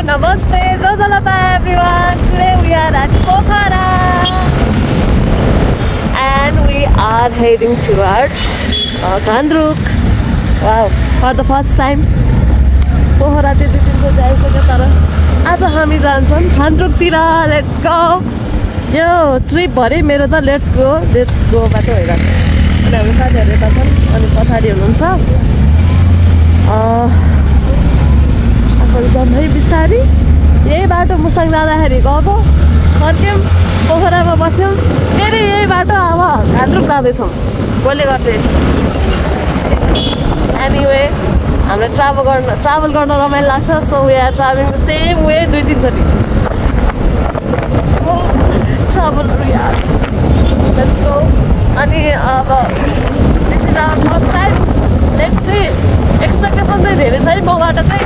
Namaste, Zazalapa everyone. Today we are at Pokhara and we are heading towards Ghandruk. Wow, for the first time. Pokhara चाहिँ दुई दिनको जाइसक्यो तर आज हामी जान्छौँ Ghandrukतिर. Let's go. यो ट्रिप भरि मेरो त लेट्स गो बाटो भइरहेको छ. अनि हाम्रो साथीहरू यता छन् अनि पछाडि हुनुहुन्छ. जाउँ है बिस्तारी. यही बाटो मुस्ताङ जाँदाखेरि गएको फर्क्यौँ पोखरामा बस्यौँ फेरि यही बाटो अब घान्द्रुक जाँदैछौँ. कसले गर्छ यस्तो. एनिवे हामीलाई ट्राभल गर्न रमाइलो लाग्छ. So we are travelling the same way 2-3 चोटि ट्राभलहरू यार. Let's go. अनि अब this is our first time. Let's see. Expectation चाहिँ धेरै छ है मबाट चाहिँ.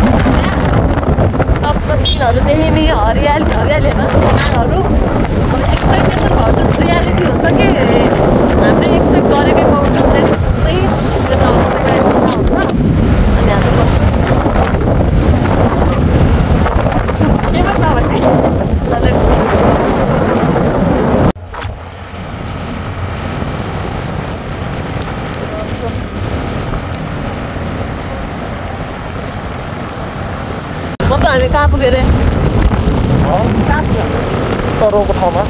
टपको सिनहरू देखिने हरियाली होइन पाहाडहरू. एक्सपेक्टेसन भर्सेस रियालिटी हुन्छ कि हामीले एक्सपेक्ट गरेकै पाउँछौँ. Let's see. त्यो त हुन्छ. अनि आज के भन्दा भन्ने लेट्स गो. हामी कहाँ पुग्यो अरे? कहाँ पुग्यो? रोको ठाउँमा.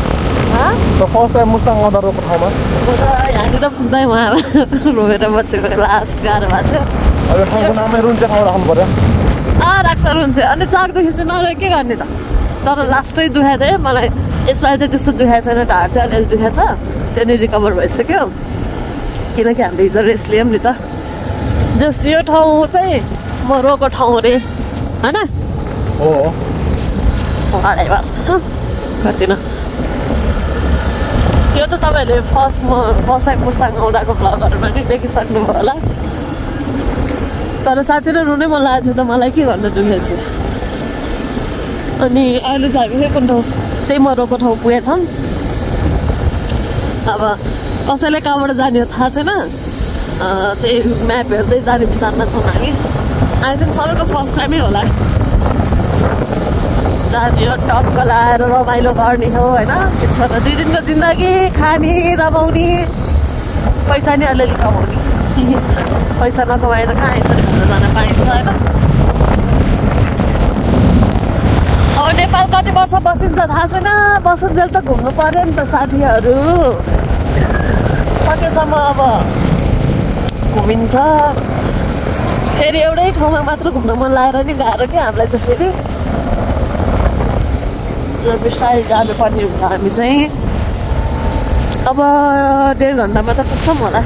फर्स्ट टाइम मुस्ताङ आउँदा रोको ठाउँमा. यहाँनिर पुग्दै उहाँ रोएर बसेको लास्ट गाह्रो भएको थियो. अब ठाउँको नामै रुन्चे ठाउँ राख्नु पर्यो. राख्छ रुन्चे. अनि चाकदेखि चाहिँ नरहेको के गर्ने त. तर लास्टै दुखाएको थियो मलाई. यसपालि चाहिँ त्यस्तो दुखाएको छैन. ढाड चाहिँ अलिअलि दुखाएको छ. त्यो नि रिकभर भइसक्यो किनकि हामीले हिजो रेस्ट लियौँ नि त. जस यो ठाउँ चाहिँ म रोको ठाउँ अरे होइन. हो कतिन त्यो त तपाईँहरूले फर्स्ट टाइम मुस्ताङ आउँदाको भ्लगहरूमा नि देखिसक्नुभयो होला. तर साँच्चै नै रुनै मन लागेको थियो त मलाई. के गर्नु दुखेको थियो. अनि अहिले चाहिँ हामी कुन ठाउँ त्यही मरोको ठाउँ पुगेछौँ. अब कसैलाई कहाँबाट जाने हो थाहा छैन. त्यही म्याप हेर्दै जाने विचारमा छौँ हामी. आई थिङ्क सबैको फर्स्ट टाइमै होला. जाने हो टक्क लाएर रमाइलो गर्ने हो होइन. त्यसो त 2 दिनको जिन्दगी खाने रमाउने पैसा नि अलिअलि कमाउने. पैसा नकमाए त कहाँ यसरी घुम्न जान पाइन्छ होइन. अब नेपाल कति वर्ष बसिन्छ थाहा छैन. बसुन्जेल त घुम्नु पर्यो नि त साथीहरू. सकेसम्म अब घुमिन्छ. फेरि एउटै ठाउँमा मात्र घुम्न मन लागेर नि गाह्रो क्या हामीलाई चाहिँ. फेरि बिस्तारै जानुपर्ने हुन्छ हामी चाहिँ. अब 1.5 घन्टामा त पुग्छौँ होला.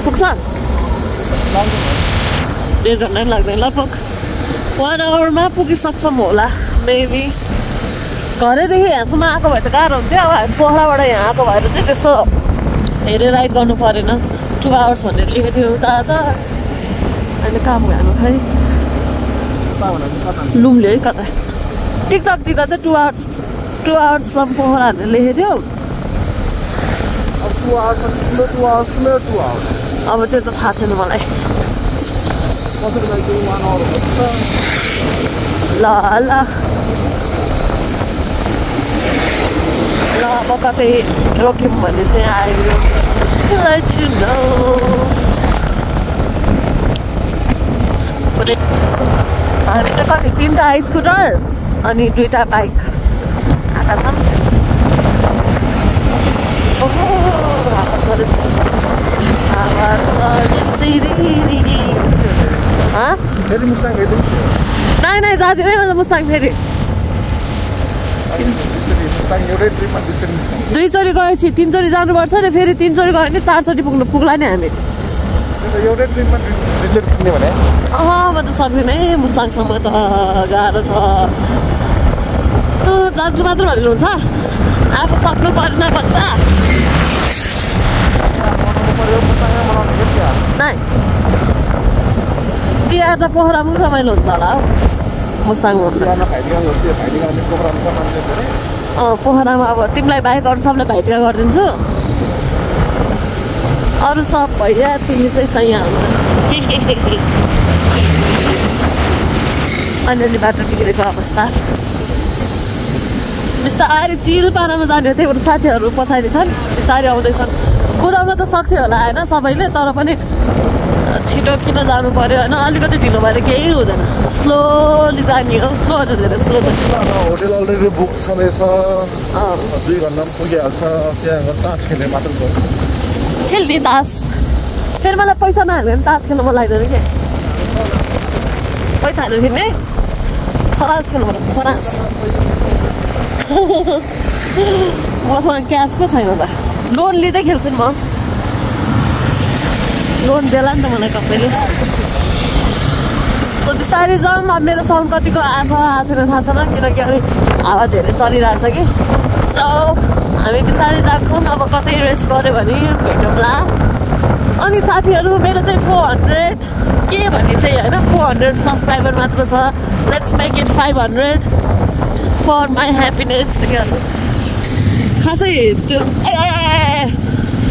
पुग्छ 1.5 घन्टा पनि लाग्दैन. लगभग 1 आवरमा पुगिसक्छौँ होला मेबी. घरैदेखि यहाँसम्म आएको भए त गाह्रो हुन्थ्यो. अब हामी पोखराबाट यहाँ आएको भएर चाहिँ त्यस्तो धेरै राइड गर्नु परेन. 2 आवर्स भनेर लेखेको थियो उता त. अहिले काम गएको खै लुम्ले है कता. टिकटक दिँदा चाहिँ 2 आवर्स फ्रम पोखरा भनेर लेखेको थियो. अब त्यो त थाहा छैन मलाई. ल अब कतै रोक्यौँ भने चाहिँ आयो. हामी चाहिँ कति 3टा स्कुटर अनि 2टा बाइक आएका छौँ. नै जाँदिनँ मुस्ताङ फेरि. 2 चोटि गएपछि 3 चोटि जानुपर्छ र फेरि 3 चोटि गयो भने 4 चोटि पुग्ला नि हामी. म त सक्दिनँ है. मुस्ताङसम्म त गाह्रो छ. जान्छु मात्र भनेर हुन्छ. आफू सक्नु परेन भन्छ. नै तिहार त पोखरामा रमाइलो हुन्छ होला. मुस्ताङमा पोखरामा अब तिमीलाई बाहेक अरू सबलाई भाइटिका गरिदिन्छु. अरू सब भैया तिमी चाहिँ सही हाम्रो. फाइनली बाटो बिग्रेको अवस्था बिस्तारै चिल पारामा जाने थियो बरु साथीहरू पछाडि छन् बिस्तारै आउँदैछन् कुदाउन त सक्थ्यो होला होइन सबैले तर पनि छिटो किन जानु पर्यो होइन अलिकति ढिलो भएर केही हुँदैन स्लोली जाने हो स्लो धेरै स्लो होटेल अलरेडी बुक छँदैछ 2 घन्टामा पुगिहाल्छ त्यहाँ तास खेल्ने मात्र हो खेल्ने तास फेरि मलाई पैसा नहाल्यो भने तास खेल्नु मन लाग्दैन क्या पैसा हाल्नु फेरि खरास खेल्नु पर्छ खरास मसँग क्यास पो छैन त लोन लिँदै खेल्छु नि म लोन देला नि त मलाई कसैले सो बिस्तारै जाउँ अब मेरो सङ्गतिको आएन थाहा छैन किनकि अलिक हावा धेरै चलिरहेछ कि सो हामी बिस्तारै जान्छौँ अब कतै रेस्ट गऱ्यो भने भेटौँला अनि साथीहरू मेरो चाहिँ 400 के भने चाहिँ होइन 400 सब्सक्राइबर मात्र छ let's make it 500 for my happiness खासै त्यो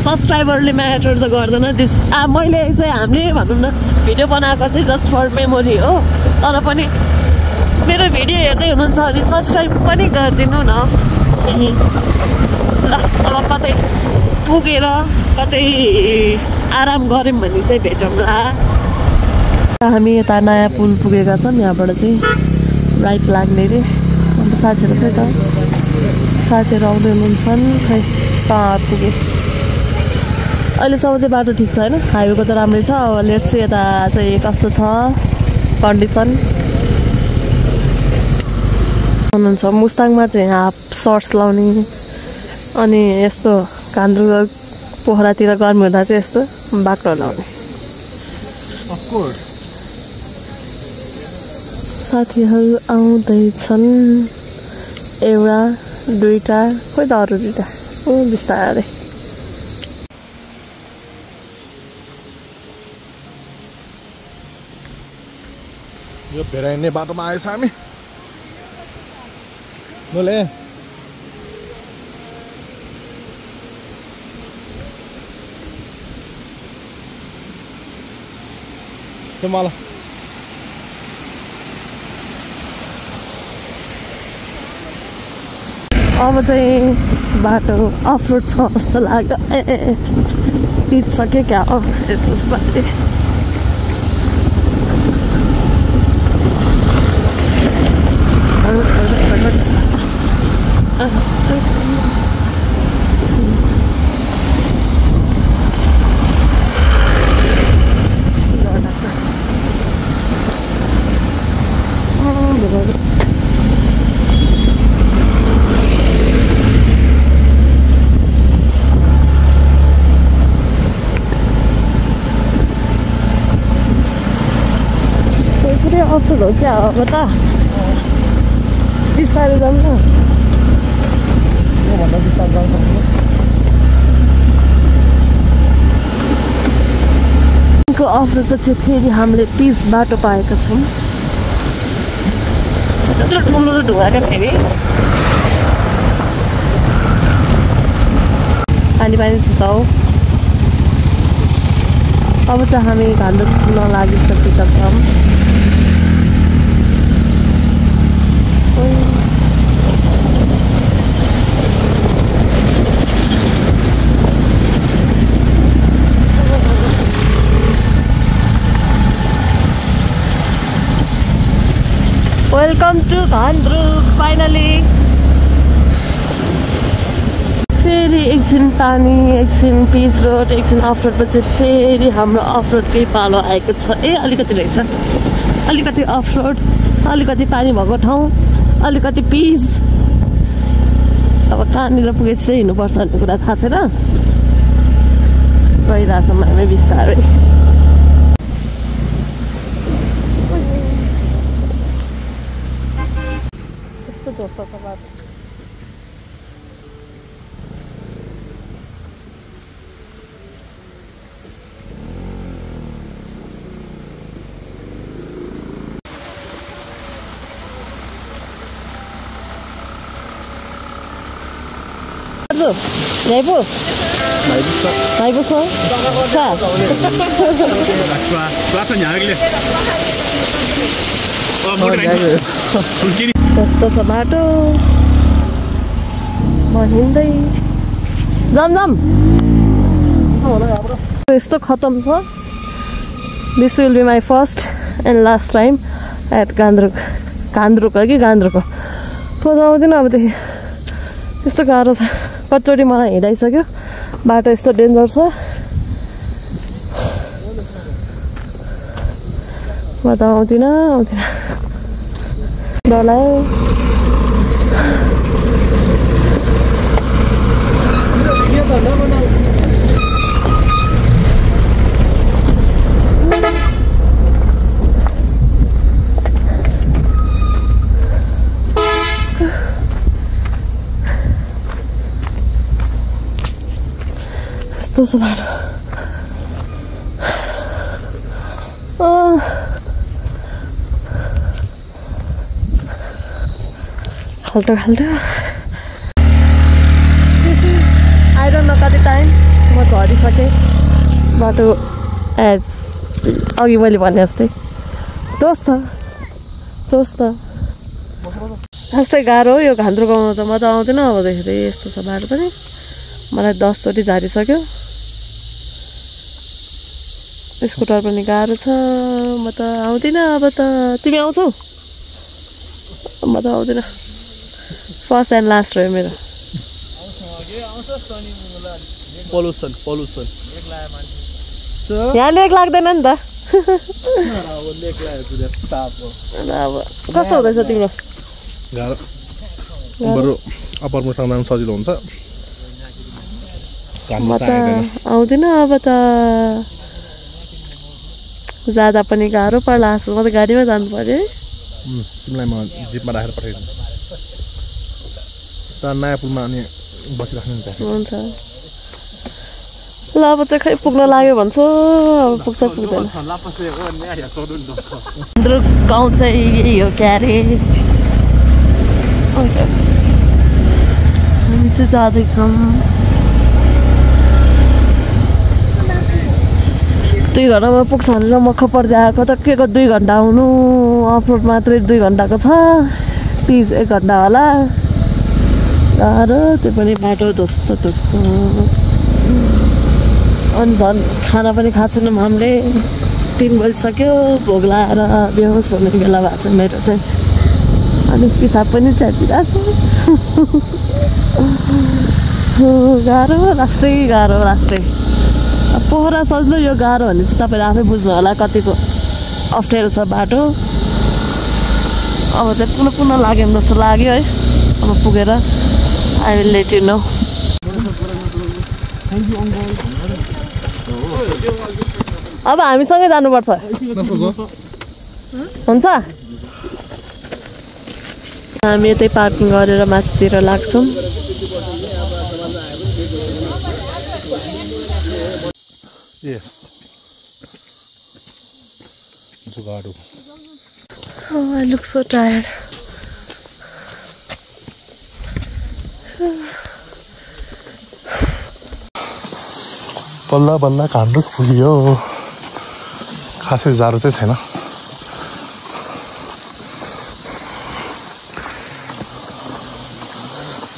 सब्सक्राइबरले म्याटर त गर्दैन दिस मैले चाहिँ हामीले भनौँ न भिडियो बनाएको चाहिँ जस्ट फर मेमोरी हो तर पनि मेरो भिडियो हेर्दै हुनुहुन्छ भने सब्सक्राइब पनि गरिदिनु न ल अब कतै पुगेर कतै आराम गऱ्यौँ भने चाहिँ भेटौँला हामी यता नयाँ पुल पुगेका छौँ यहाँबाट चाहिँ राइट लाग्ने रे अन्त साथीहरू खै त साथीहरू आउँदै हुनुहुन्छ खै कहाँ पुगे अहिलेसम्म चाहिँ बाटो ठिक छ होइन हाइवेको त राम्रै छ अब लेट्स चाहिँ यता चाहिँ कस्तो छ कन्डिसन हुनुहुन्छ मुस्ताङमा चाहिँ हाफ सर्ट्स लाउने अनि यस्तो घान्द्रु पोखरातिर गर्मी हुँदा चाहिँ यस्तो बाक्लो लाउने साथीहरू आउँदैछन् एउटा दुईटा खोइ त अरू दुईटा बिस्तारै यो भेराइने बाटोमा आएछ हामी नले मलाई अब चाहिँ बाटो अफरोड छ जस्तो लाग्यो बितिसक्यो क्या यस्तो बाटो अफरोड हो क्या अब त बिस्तारै जाऊँ न अफरोड पछि फेरि हामीले 30 बाटो पाएका छौँ त्यत्रो ठुलो ढुङ्गा क्या फेरि पानी छ त हो अब चाहिँ हामी घान्द्रु पुग्न लागिसकेका छौँ वेलकम टू घान्द्रु फाइनली फेरि एकछिन पानी एकछिन पिच रोड एकछिन अफ रोड पछि फेरि हाम्रो अफ रोडकै पालो आएको छ अलिकति रहेछ अलिकति अफ रोड अलिकति पानी भएको ठाउँ अलिकति पिच अब कहाँनिर पुगेपछि चाहिँ हिँड्नुपर्छ भन्ने कुरा थाहा छैन गइरहेछौँ हामी बिस्तारै दोस्तों से बात कस्तो छ बाटो हिँड्दै जाम यस्तो खतम छ this will be my first and last time at Gandruk हो कि गान्द्रुक हो पो आउँदैन अबदेखि त्यस्तो गाह्रो छ कतिचोटि मलाई हिँडाइसक्यो बाटो यस्तो डेन्जर छ म त आउँदिन डर लाग्यो यस्तो छ बाटो खाल्टो आई डोन्ट नो कति टाइम म झरिसकेँ बाटो एज अघि मैले भने जस्तै दोस्त खासै गाह्रो हो यो घान्द्रो गाउँमा त म त आउँदिन अबदेखि यस्तो छ बाटो पनि मलाई 10 चोटि झारिसक्यो स्कुटर पनि गाह्रो छ म त आउँदिन अब त तिमी आउँछौ म त आउँदिन फर्स्ट एन्ड लास्ट हो मेरो पोल्युसन यहाँ लेक लाग्दैन नि त अब कस्तो हुँदैछ तिम्रो गाह्रो बरु अप्परमा जान सजिलो हुन्छ म त आउँदिन अब त जाँदा पनि गाह्रो पर्ला जस्तो म त गाडीमा जानु पर्यो है तिमीलाई म जिपमा राखेर पठाइदिन्छु त नयाँ पुलमा अनि बसिराख्नु नि हुन्छ ल अब चाहिँ खै पुग्न लाग्यो भन्छ अब पुग्छ पुग्दैन हाम्रो गाउँ चाहिँ यही हो क्या अरे हामी चाहिँ जाँदैछौँ 2 घन्टामा पुग्छ भनेर मख पर्दै आएको त के को 2 घन्टा आउनु अफरोड मात्रै 2 घन्टाको छ प्लिज 1 घन्टा होला गाह्रो त्यो पनि बाटो धोस्तो अनि झन् खाना पनि खाएको छैनौँ हामीले 3 बजिसक्यो भोक लगाएर बेहोस हुने बेला भएको छ मेरो चाहिँ अनि पिसाब पनि च्यातिरहेको छ गाह्रो लास्टै पोखरा सजिलो यो गाह्रो भने चाहिँ तपाईँले आफै बुझ्नु होला कतिको अप्ठ्यारो छ बाटो अब चाहिँ पुनः लाग्यो जस्तो लाग्यो है अब पुगेर I will let you know अब हामीसँगै जानुपर्छ हुन्छ हामी यतै पार्किङ गरेर माथितिर लाग्छौँ Yes. Jugadu. Oh, I look so tired. बल्ल घान्द्रुक पुग्यो खासै जाडो चाहिँ छैन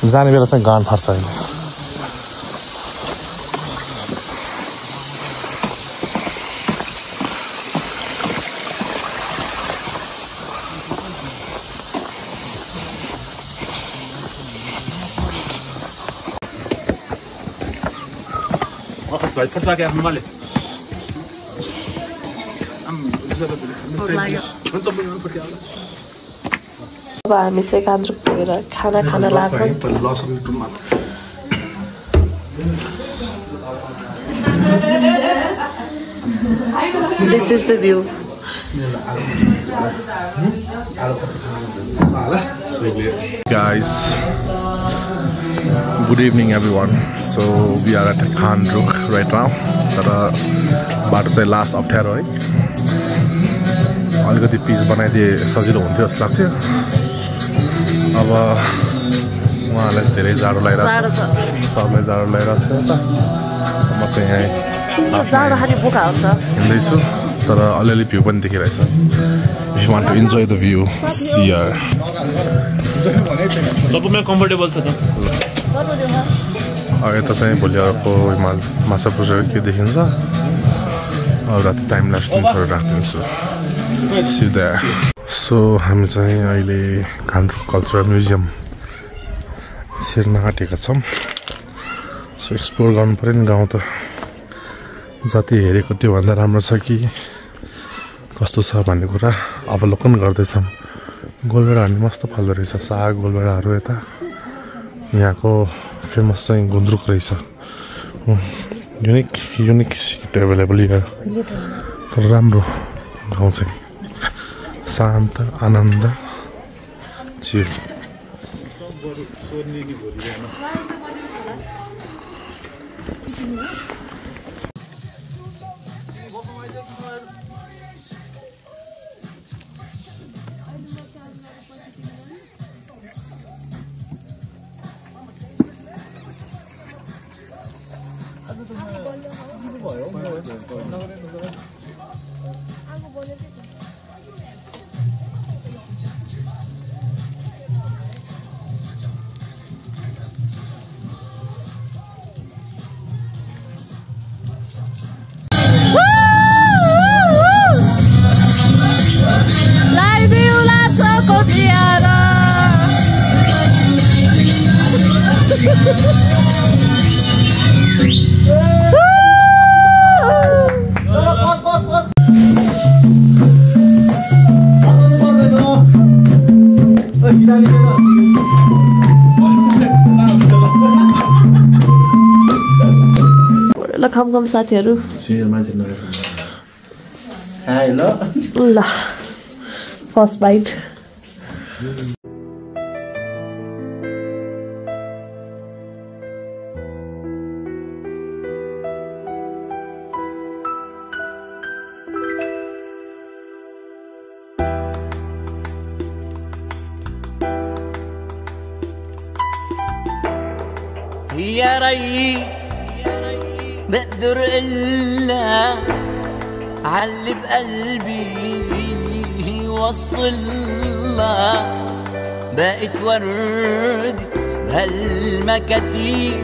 जाने बेला चाहिँ गान फाट्छ अहिले अब हामी चाहिँ गान्द्रुक पुगेर खाना खान लाग्छौँ This is the view. Guys, good evening everyone. So we are at Ghandruk right now. तर बाटो चाहिँ लास्ट अप्ठ्यारो है अलिकति पिच बनाइदिए सजिलो हुन्थ्यो जस्तो लाग्थ्यो अब उहाँलाई धेरै जाडो लागिरहेको छ सबलाई जाडो लागिरहेको छ त म चाहिँ यहाँ हिँड्दैछु तर अलिअलि भ्यू पनि देखिरहेछ if you want to enjoy the view सियर सबैमा कम्फर्टेबल छ त यता चाहिँ भोलि अर्को हिमाल माछा पुजेर के देखिन्छ राति टाइम ल्याप्स पनि थोरै राखिदिन्छु सिधा सो हामी चाहिँ अहिले घान्द्रुक कल्चरल म्युजियम छिर्न आँटेका छौँ सो एक्सप्लोर गर्नु पऱ्यो नि गाउँ त जति हेरेको त्योभन्दा राम्रो छ कि कस्तो छ भन्ने कुरा अवलोकन गर्दैछौँ गोलभेडाहरू मस्त फल्दो रहेछ साग गोलभेडाहरू यता यहाँको फेमस चाहिँ गुन्द्रुक रहेछ युनिक सिट एभाइलेबल यहाँ तर राम्रो गाउँ चाहिँ शान्त आनन्द चिल खम साथीहरू ल first bite يا ري بقدر إلا علي بقلبي وصلها بقت وردي بهالمكاتيب.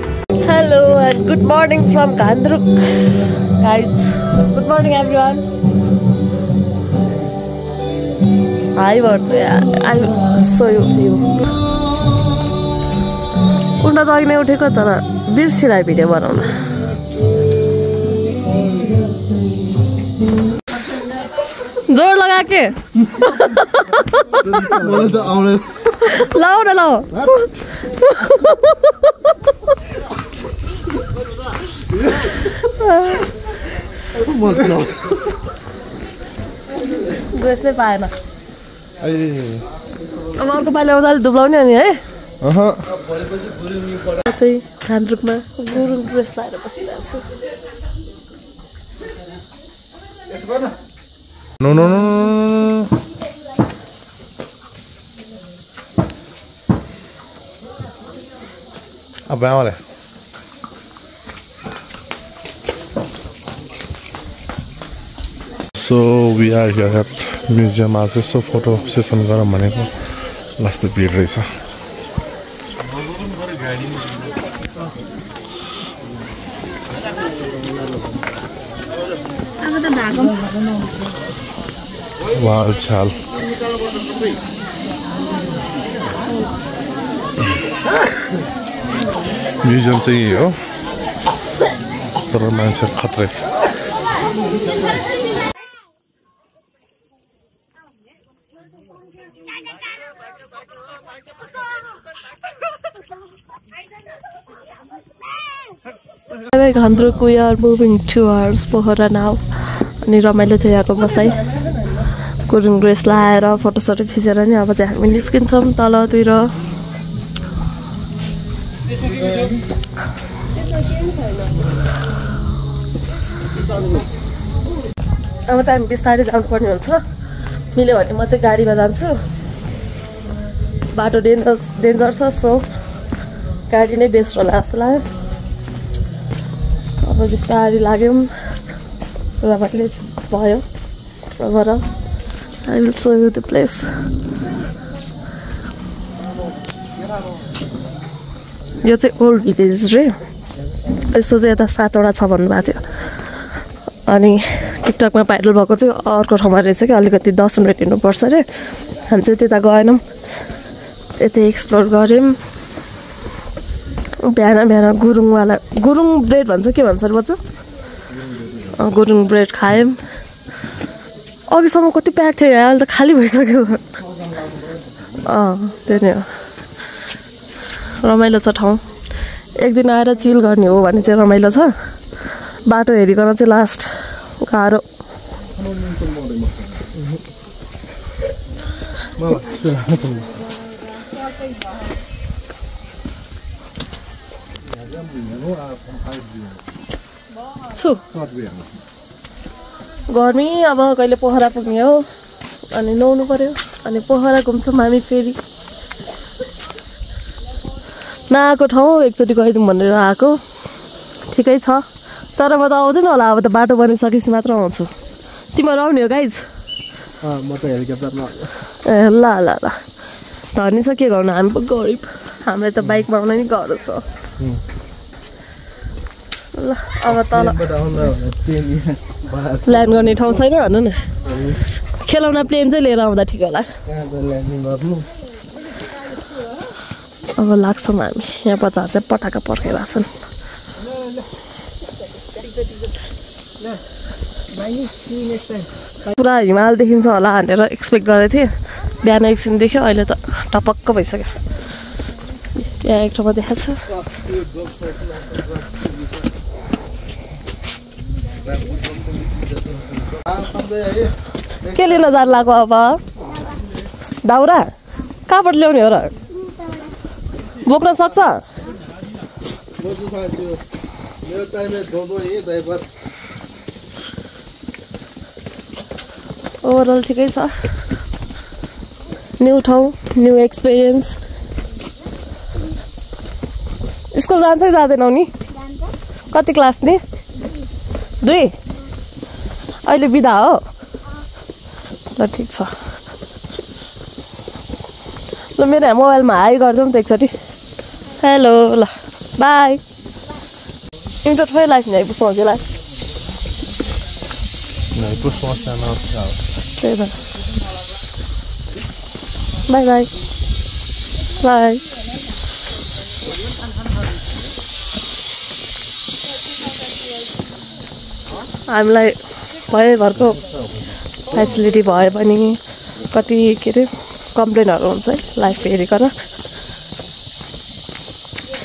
Hello and good morning from Ghandruk, guys. Good morning, everyone. Hi, what's I saw you. उन्ना त अघि उठेको तर बिर्सिरहेँ भिडियो बनाउन जोड लगा के लाऊ न लाऊ ड्रेसले पाएन अब अर्को पालि आउँदा दुब्लाउने अनि है चाहिँ घान्द्रुकमा गुरुङ ड्रेस लाएर बसिरहेको छु No. Vale. So we are here at museum as so photo session गरौँ भनेको लास्ट भिड रहेछ वाल छाल म्युजियम चाहिँ यही हो तर मान्छे खत्रै Ghandruk, we are moving towards Pohora now. अनि रमाइलो थियो यहाँको बसाइ गुरुङ ड्रेस लाएर फोटोसोटो खिचेर नि अब चाहिँ हामी निस्किन्छौँ तलतिर अब चाहिँ हामी बिस्तारै जानुपर्ने हुन्छ मिल्यो भने म चाहिँ गाडीमा जान्छु बाटो डेन्जर छ सो गाडी नै बेस्ट होला जस्तो लाग्यो अब बिस्तारै लाग्यौँ रमाइलो भयो overall. I will show you the place. यो चाहिँ ओल्ड भिलेज रे यसो चाहिँ यता 7वटा छ भन्नुभएको थियो अनि टिकटकमा भाइरल भएको चाहिँ अर्को ठाउँमा रहेछ कि अलिकति 10 मिनट हिँड्नुपर्छ अरे हामी चाहिँ त्यता गएनौँ त्यतै एक्सप्लोर गऱ्यौँ बिहान गुरुङवाला गुरुङ ब्रेड भन्छ के भन्छ अरे बच्चा गुरुङ ब्रेड खायौँ अघिसम्म कति प्याक थियो यार अहिले त खाली भइसक्यो त्यही नै हो रमाइलो छ ठाउँ एक दिन आएर चिल गर्ने हो भने चाहिँ रमाइलो छ बाटो हेरिकन चाहिँ लास्ट गाह्रो छु गर्मी अब कहिले पोखरा पुग्ने हो अनि नुहाउनु पर्यो अनि पोखरा घुम्छौँ हामी फेरि नआएको ठाउँ एकचोटि गइदिउँ भनेर आएको ठिकै छ तर म त आउँदैन होला अब त बाटो बनिसकेपछि मात्र आउँछु तिमीहरू आउने हो गाइज म त हेलिकप्टरमा ए ल ल ल धनी छ के गर्नु हामी पो गरिब हामीलाई त बाइकमा आउन नि गाह्रो छ ल अब तल ल्यान्ड गर्ने ठाउँ छैन भन्नु न खेलाउन प्लेन चाहिँ लिएर आउँदा ठिक होला अब लाग्छौँ हामी यहाँ बजार चाहिँ पटाका पर्खेर छन् पुरा हिमाल देखिन्छ होला भनेर एक्सपेक्ट गरेको थिएँ बिहान एकछिन देख्यो अहिले त टपक्क भइसक्यो यहाँ एक ठाउँमा देखाएको छ के लिन जानु लाग्यो अब दाउरा कहाँबाट ल्याउने हो र बोक्न सक्छ ओभरअल ठिकै छ न्यू ठाउँ न्यू एक्सपिरियन्स स्कुल जान्छै जाँदैनौ नि कति क्लास नि 2 अहिले बिदा हो ल ठिक छ ल मेरो मोबाइलमा हाई गरिदिउँ त एकचोटि हेलो ल बाई इन्टर ठोइ लाग्ने आइपुग्छ हजुरलाई त्यही त बाई बाई बाई हामीलाई भरको फेसिलिटी भयो भने कति के अरे कम्प्लेनहरू हुन्छ है लाइफ हेरिकन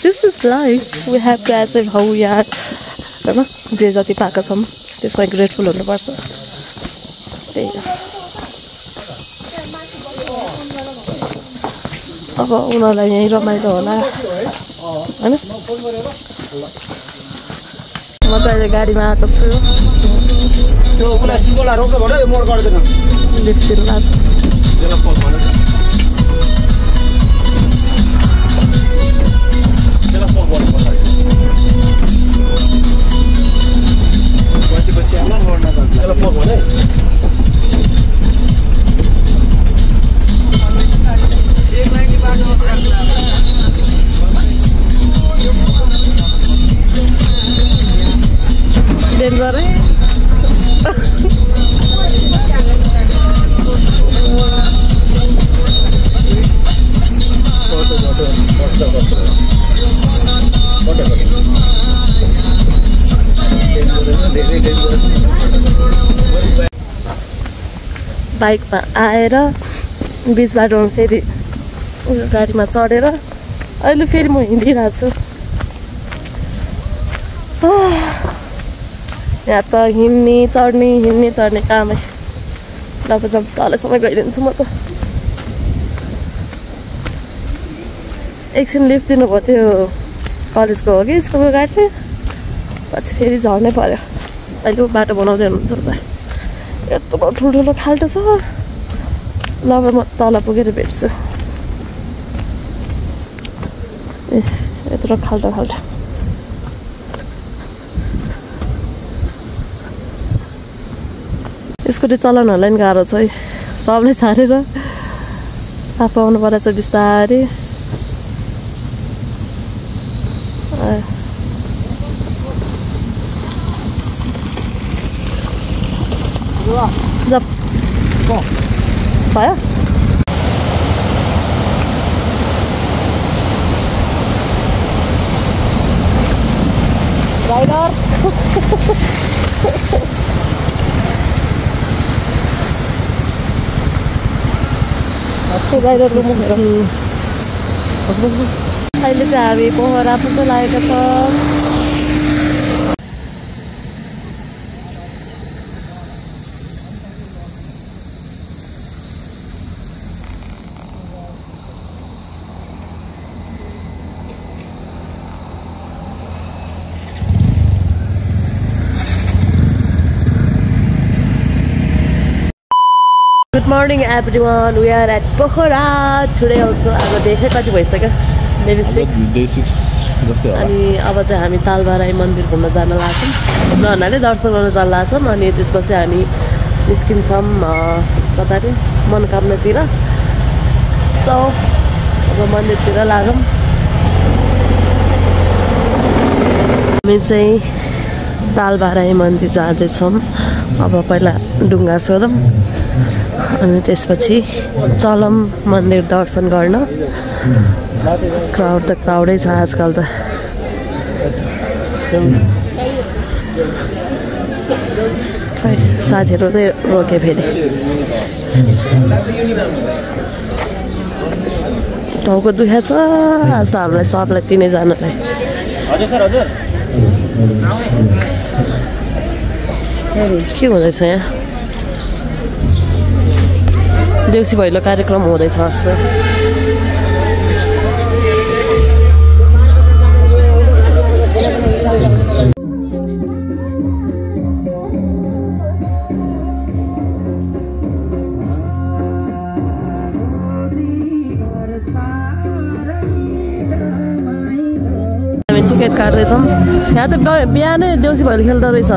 this is life we have to accept how we are होइन जे जति पाएको छौँ त्यसमा ग्रेटफुल हुनुपर्छ त्यही हो अब उनीहरूलाई यहीँ रमाइलो होला होइन म चाहिँ अहिले गाडीमा आएको छु लिफ्ट दिनु लाग्छ डेन्जर है बाइकमा आएर बिच बाटोमा फेरि उयो गाडीमा चढेर अहिले फेरि म हिँडिरहेको छु यहाँ त हिँड्ने चढ्ने कामै लपजम तलसम्म गइदिन्छु म त एकछिन लिफ्ट दिनुभयो त्यो कलेजको हो कि स्कुलको गाडीले पछि फेरि झर्नै पर्यो अहिले बाटो बनाउँदै हुनुहुन्छ त यत्रो ठुल्ठुलो खाल्टो छ ल अब म तल पुगेर भेट्छु ए यत्रो खाल्टो स्कुटी चलाउनलाई पनि गाह्रो छ है सबले छाडेर आफू आउनु परेछ बिस्तारै जप भयो राइडर राइडरको मुखेर अहिले चाहिँ हामी पोखरा पुग्न लागेको छ Good morning everyone, we are at Pokhara today also. अब देखे कति भइसक्यो maybe 6 day 6 जस्तै होला अनि अब चाहिँ हामी तालबाराई मन्दिर घुम्न जान लाग्छौँ नहनाले दर्शन गर्न जान लाग्छौँ अनि त्यसपछि हामी निस्किन्छौँ कता रे मनोकामनातिर सो अब मन्दिरतिर लागौँ हामी चाहिँ तालबाराई मन्दिर जाँदैछौँ अब पहिला ढुङ्गा सोधौँ अनि त्यसपछि चलौँ मन्दिर दर्शन गर्न क्राउड त क्राउडै छ आजकल त साथीहरू चाहिँ रोके फेरि टाउको दुखेको छ आज हामीलाई सबलाई तिनैजनालाई के हुँदैछ यहाँ देउसी भैलो कार्यक्रम हुँदैछ जस्तो हामी टिकट काट्दैछौँ यहाँ त बिहानै देउसी भैलो खेल्दो रहेछ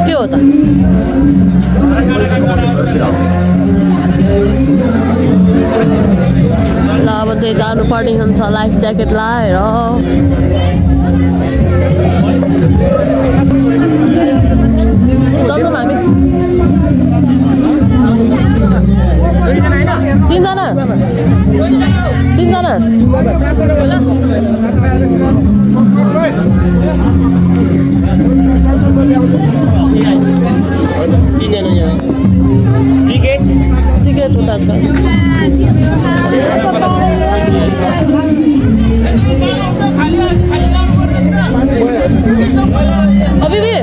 के हो त ल अब चाहिँ जानुपर्ने हुन्छ लाइफ ज्याकेट लाएर चल्छौँ हामी तिनजना टिकट उता छ अबिबी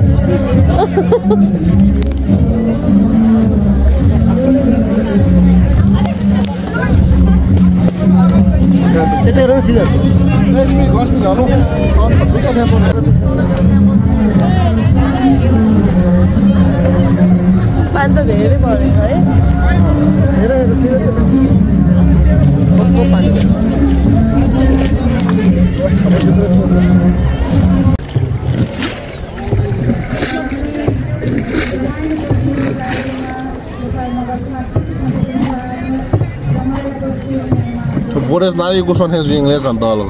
पानी त धेरै परेछ है Por eso nadie usa en inglés en todo.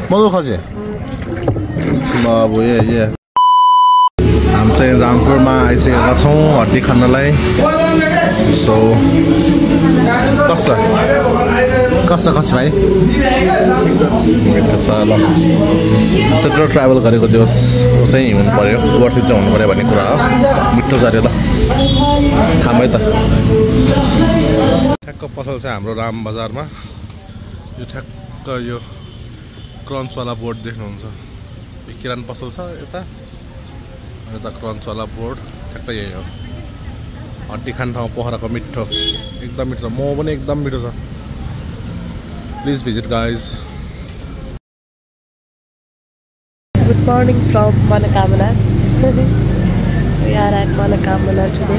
¿Cómo lo haces? Ma boye ye. हम चाहिँ रामपुरमा आइसकेका छौँ हड्डी खानलाई सो कस्तो खसी भाइ मिठो छ ल त्यत्रो ट्राभल गरेको चाहिँ हुनु पर्यो वर्थित चाहिँ हुनु पर्यो भन्ने कुरा हो मिठो छ अरे ल खाम है त ठ्याक्क पसल चाहिँ हाम्रो राम बजारमा यो ठ्याक्क यो क्रन्चवाला बोर्ड देख्नुहुन्छ यो किरान पसल छ यता यता क्रन्चवाला बोर्ड ठ्याक्क यही हो हड्डी खाने ठाउँ पोखराको मिठो एकदम मिठो छ मोमो पनि एकदम मिठो छ please visit guys good morning from Manokamana we are at Manokamana today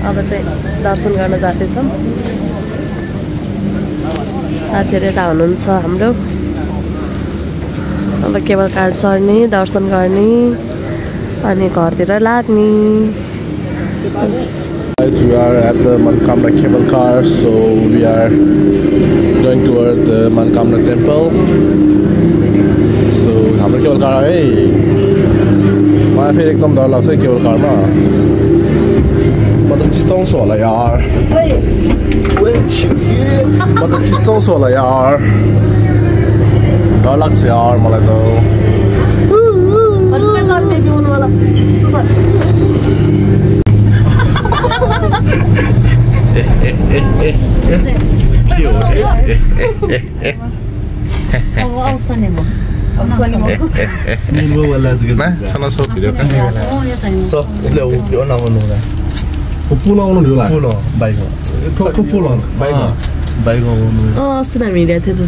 अब चाहिँ दर्शन गर्न जाँदैछौँ साथीहरू यता हुनुहुन्छ हाम्रो अब केबल कार सर्ने दर्शन गर्ने अनि घरतिर लाग्ने Guys, we are at the Mankamna cable car, so we are going toward the Mankamna temple. So, हाम्रो केबल कार है मलाई फेरि एकदम डर लाग्छ केबल कारमा म त चिचाउँछु होला यार म त चिचाउँछु होला यार डर लाग्छ यार मलाई त अस्ति हामी हिँडेको थियो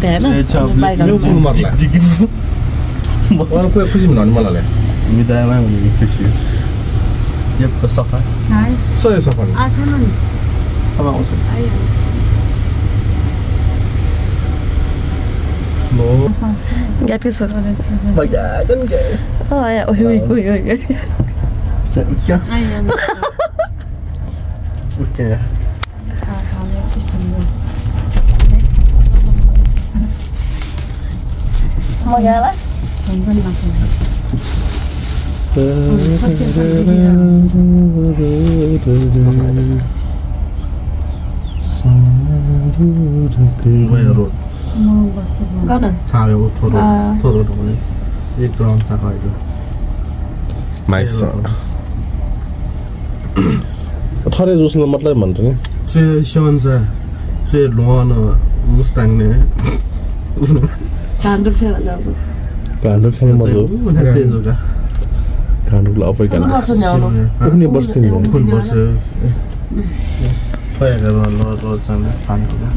Get this one. Mà dạ đến kìa. Ôi ôi ôi ôi. Chết chứ. Ok. Mau jalan? Rồi. Tayo थोरो भने एक राउन्ड छ अहिले नाइस थोरै जुस्नु मतलब भन्छ नि चाहिँ शोन्स चाहिँ लोन मुस्ताङ ने काण्डुक खेल्न जान्छ काण्डुक खेल्न मजा चाहिँ जोगा काण्डुकले अफै गाल्छ कुनै बस्छ नि कुन बस्छ Kaya gano'n load sa pan ko na.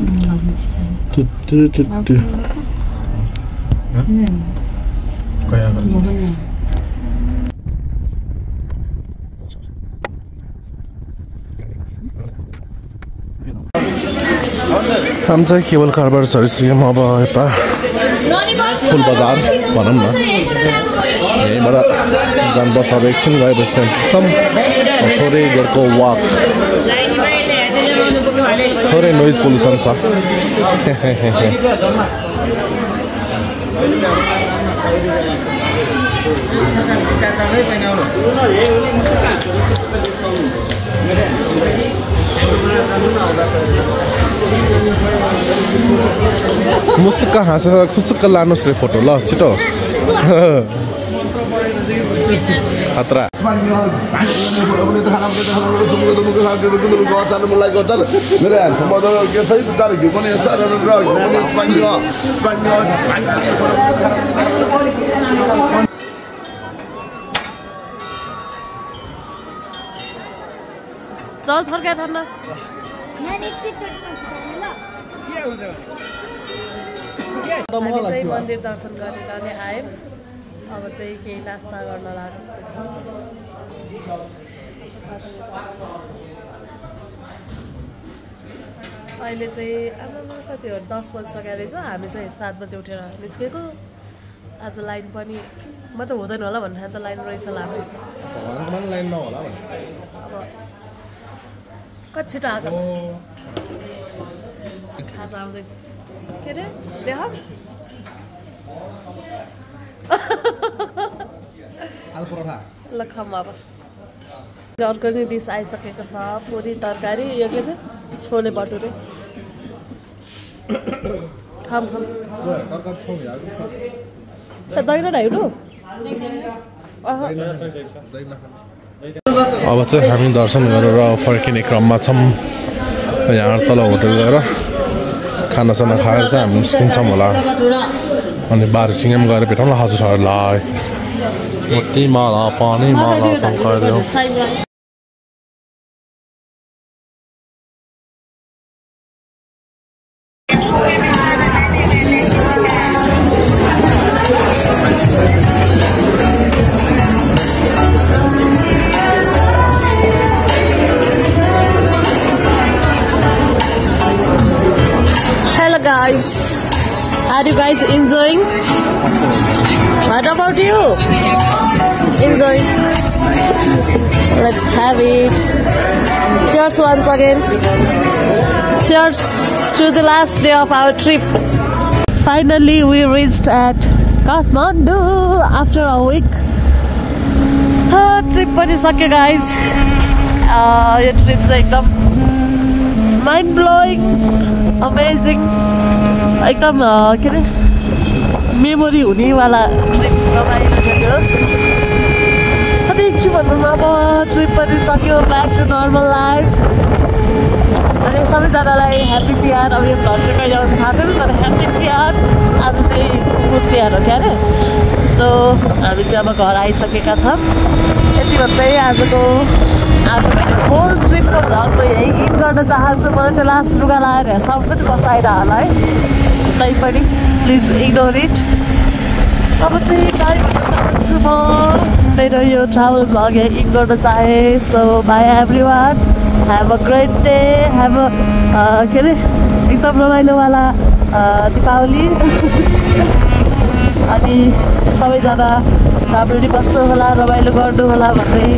Kaya gano'n. हम चाहिँ केबल कारबाट झरिसक्यौँ अब यता फुल बजार भनौँ न यहीँबाट जानुपर्छ अब एकछिन गएपछि सम थोरै देरको वाक थोरै नोइज पोल्युसन छ मुसुक्क हाँसेर खुसुक्क लानुहोस् रे फोटो ल छिटो खतरा चल छर्क्या ठन्डा चाहिँ मन्दिर दर्शन गरेर नै आयौँ अब चाहिँ केही नास्ता गर्न लाग्दैछ अहिले चाहिँ आमा कति हो 10 बजिसकेको रहेछ हामी चाहिँ 7 बजे उठेर निस्केको आज लाइन पनि म त हुँदैन होला भन्ने त लाइन रहेछ लामो लाइन नहोला अब कति छिटो आएको खाजा आउँदैछ के अरे देख ल खाऊँ अब अर्को नि डिस आइसकेको छ पुरी तरकारी यो के चाहिँ छोले भटुरे खाऊँ दही र ढाइलो अब चाहिँ हामी दर्शन गरेर फर्किने क्रममा छौँ यहाँ तल होटल गएर खानासाना खाएर चाहिँ हामी निस्किन्छौँ होला अनि बारसिङमा गएर भेटौँ न हजुरहरूलाई मोती माला पानी माला Sankardev Are you guys enjoying? What about you? Enjoying? Let's have it. Cheers once again. Cheers to the last day of our trip. Finally, we reached at Kathmandu after a week. Trip पनि सक्यो guys. यो trip चाहिँ एकदम mind blowing, amazing. एकदम के अरे memory हुनेवाला trip रमाइलो थियो. अनि के भन्नु अब ट्रिप पनि सक्यो. Back to normal life. अनि सबैजनालाई ह्याप्पी तिहार. अब यो भ्लग चाहिँ कहिले आउँछ थाहा छैन तर ह्याप्पी तिहार. आज चाहिँ कुकुर तिहार हो क्या अरे. सो हामी चाहिँ अब घर आइसकेका छौँ. यति भन्दै आजको होल ट्रिपको भ्लग म यही इन्ड गर्न चाहन्छु. मलाई चाहिँ लास्ट रुगा लगाएर साउन्ड पनि बसाएर होला है. तैपनि प्लिज इग्नोर इट. अब चाहिँ बाई भन्न चाहन्छु म. मेरो यो ट्राभल भ्लग यही इन्ड गर्न चाहेँ. So by everyone. Have a great day. Have a के अरे एकदम रमाइलोवाला दीपावली. अनि सबैजना राम्ररी बस्नु होला, रमाइलो गर्नु होला भन्दै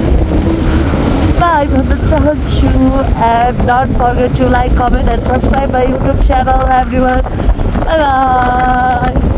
बाई भन्न चाहन्छु. And don't forget to like, comment and subscribe my YouTube channel everyone. Bye by.